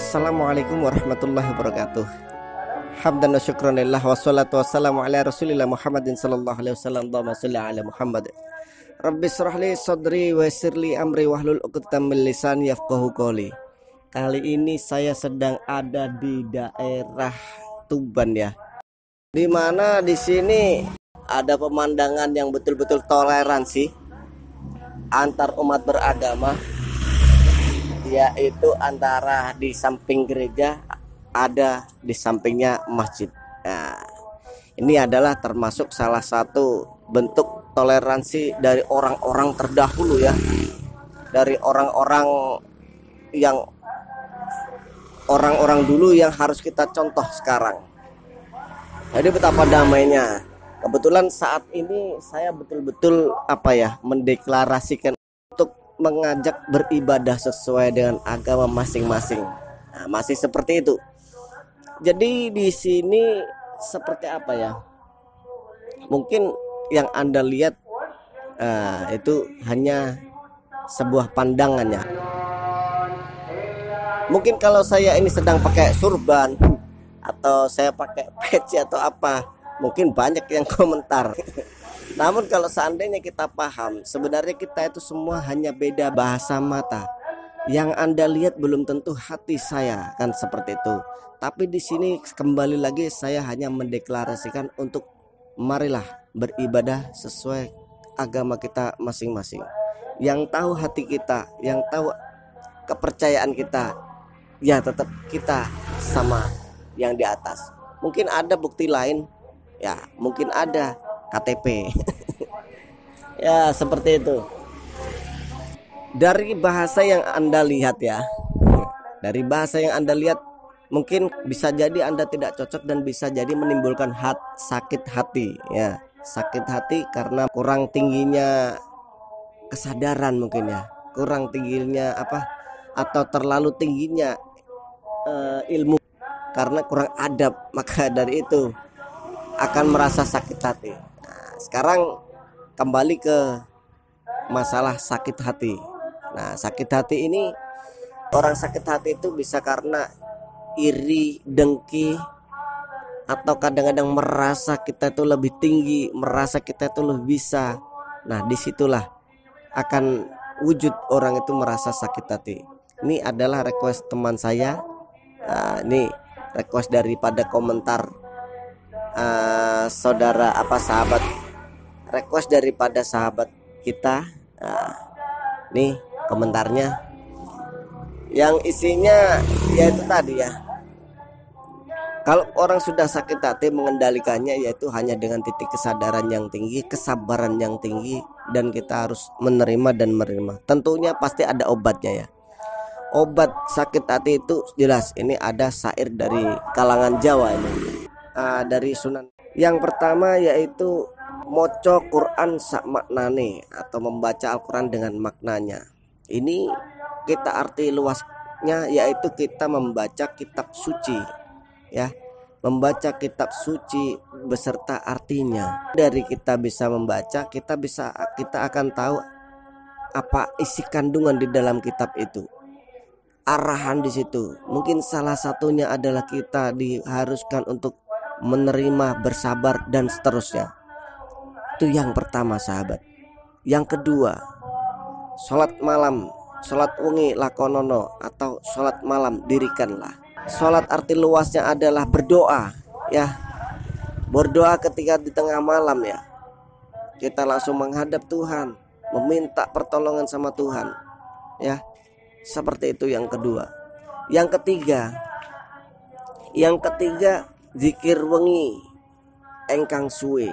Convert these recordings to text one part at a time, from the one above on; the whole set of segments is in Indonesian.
Assalamualaikum warahmatullahi wabarakatuh. Hamdan wa syukran lillah wassalatu wassalamu ala rasulillah Muhammadin sallallahu alaihi wasallam. Allahumma sholli ala Muhammad. Rabbi shrah li sadri wa yassir li amri wahlul 'uqdatam min lisani yafqahu qawli. Kali ini saya sedang ada di daerah Tuban ya. Di mana di sini ada pemandangan yang betul-betul toleransi antar umat beragama, yaitu antara di samping gereja ada di sampingnya masjid. Nah, ini adalah termasuk salah satu bentuk toleransi dari orang-orang terdahulu ya, dari orang-orang dulu yang harus kita contoh sekarang. Jadi betapa damainya. Kebetulan saat ini saya betul-betul mendeklarasikan untuk mengajak beribadah sesuai dengan agama masing-masing. Nah, masih seperti itu. Jadi di sini seperti apa ya? Mungkin yang Anda lihat itu hanya sebuah pandangan ya. Mungkin kalau saya ini sedang pakai surban atau saya pakai peci atau apa, mungkin banyak yang komentar. Namun kalau seandainya kita paham, sebenarnya kita itu semua hanya beda bahasa mata. Yang Anda lihat belum tentu hati saya, kan seperti itu. Tapi di sini kembali lagi saya hanya mendeklarasikan untuk marilah beribadah sesuai agama kita masing-masing. Yang tahu hati kita, yang tahu kepercayaan kita, ya tetap kita sama yang di atas. Mungkin ada bukti lain, ya mungkin ada KTP. Ya seperti itu. Dari bahasa yang Anda lihat ya, dari bahasa yang Anda lihat, mungkin bisa jadi Anda tidak cocok dan bisa jadi menimbulkan sakit hati ya. Sakit hati karena kurang tingginya kesadaran mungkin ya, kurang tingginya atau terlalu tingginya ilmu karena kurang adab, maka dari itu akan merasa sakit hati. Nah, sekarang kembali ke masalah sakit hati. Nah, sakit hati ini, orang sakit hati itu bisa karena iri, dengki, atau kadang-kadang merasa kita itu lebih tinggi, merasa kita itu lebih bisa. Nah, disitulah akan wujud orang itu merasa sakit hati. Ini adalah request teman saya. Nah, ini request daripada komentar sahabat, request daripada sahabat kita. Nah, nih komentarnya yang isinya yaitu tadi ya, kalau orang sudah sakit hati mengendalikannya yaitu hanya dengan titik kesadaran yang tinggi, kesabaran yang tinggi, dan kita harus menerima dan menerima. Tentunya pasti ada obatnya ya. Obat sakit hati itu jelas, ini ada syair dari kalangan Jawa ini, dari Sunan. Yang pertama yaitu moco Quran sak maknane, atau membaca Al-Quran dengan maknanya. Ini kita arti luasnya yaitu kita membaca kitab suci ya, membaca kitab suci beserta artinya. Dari kita bisa membaca, kita akan tahu apa isi kandungan di dalam kitab itu, arahan di situ. Mungkin salah satunya adalah kita diharuskan untuk menerima, bersabar, dan seterusnya. Itu yang pertama sahabat. Yang kedua, sholat malam, sholat wengi lakonono, atau sholat malam dirikanlah. Sholat arti luasnya adalah berdoa ya, berdoa ketika di tengah malam ya. Kita langsung menghadap Tuhan, meminta pertolongan sama Tuhan ya. Seperti itu yang kedua. Yang ketiga zikir wengi engkang suwe.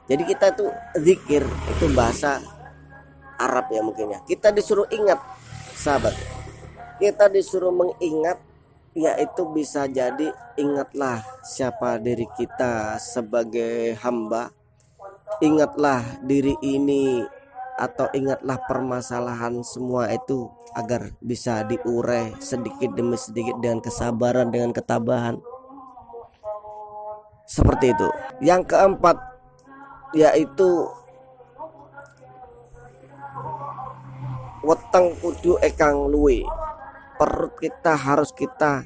Jadi kita itu zikir itu bahasa Arab ya mungkin ya. Kita disuruh ingat sahabat, kita disuruh mengingat, yaitu bisa jadi ingatlah siapa diri kita sebagai hamba, ingatlah diri ini, atau ingatlah permasalahan semua itu agar bisa diurai sedikit demi sedikit dengan kesabaran, dengan ketabahan. Seperti itu. Yang keempat yaitu weteng kudu ekang luwe. perut kita harus kita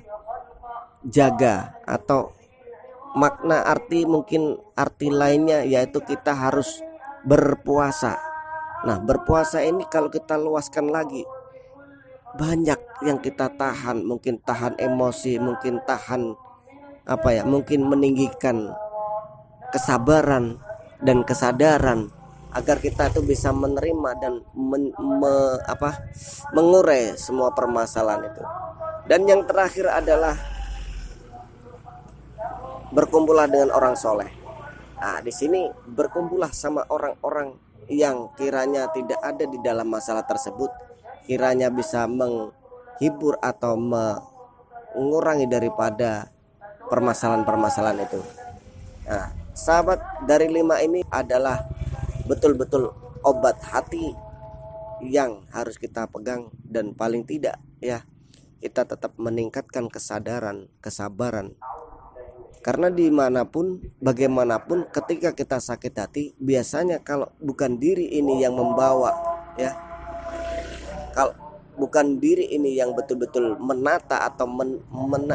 jaga, atau makna arti mungkin arti lainnya yaitu kita harus berpuasa. Nah, berpuasa ini kalau kita luaskan lagi, banyak yang kita tahan, mungkin tahan emosi, mungkin tahan mungkin meninggikan kesabaran dan kesadaran agar kita itu bisa menerima dan mengurai semua permasalahan itu. Dan yang terakhir adalah berkumpullah dengan orang soleh. Nah, di sini berkumpullah sama orang-orang yang kiranya tidak ada di dalam masalah tersebut, kiranya bisa menghibur atau mengurangi daripada permasalahan-permasalahan itu. Nah, sahabat, dari 5 ini adalah betul-betul obat hati yang harus kita pegang, dan paling tidak ya kita tetap meningkatkan kesadaran, kesabaran. Karena dimanapun, bagaimanapun, ketika kita sakit hati, biasanya kalau bukan diri ini yang membawa, ya, kalau bukan diri ini yang betul-betul menata atau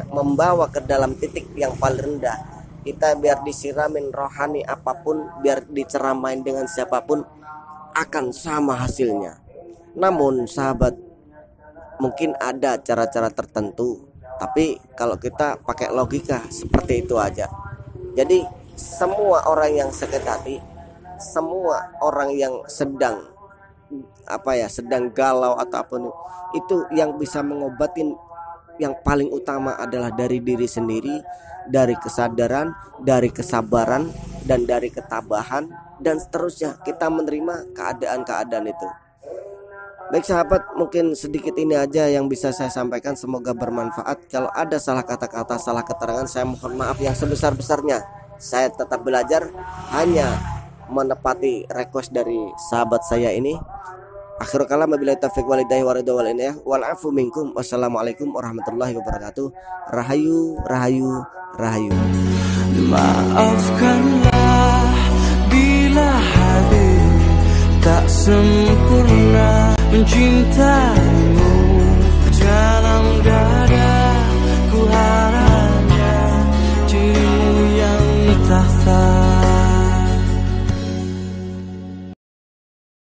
membawa ke dalam titik yang paling rendah, kita biar disiramin rohani apapun, biar diceramain dengan siapapun, akan sama hasilnya. Namun sahabat, mungkin ada cara-cara tertentu, tapi kalau kita pakai logika seperti itu aja. Jadi semua orang yang sakit hati, semua orang yang sedang sedang galau ataupun itu, yang bisa mengobatin yang paling utama adalah dari diri sendiri, dari kesadaran, dari kesabaran, dan dari ketabahan, dan seterusnya kita menerima keadaan-keadaan itu. Baik sahabat, mungkin sedikit ini aja yang bisa saya sampaikan, semoga bermanfaat. Kalau ada salah kata-kata, salah keterangan, saya mohon maaf yang sebesar-besarnya. Saya tetap belajar, hanya menepati request dari sahabat saya ini. Akhirul kalam, wabillahi taufiq walhidayah wal inayah wal afu minkum. Wassalamualaikum warahmatullahi wabarakatuh. Rahayu, rahayu, rahayu. Maafkanlah bila hati tak sempurna mencintai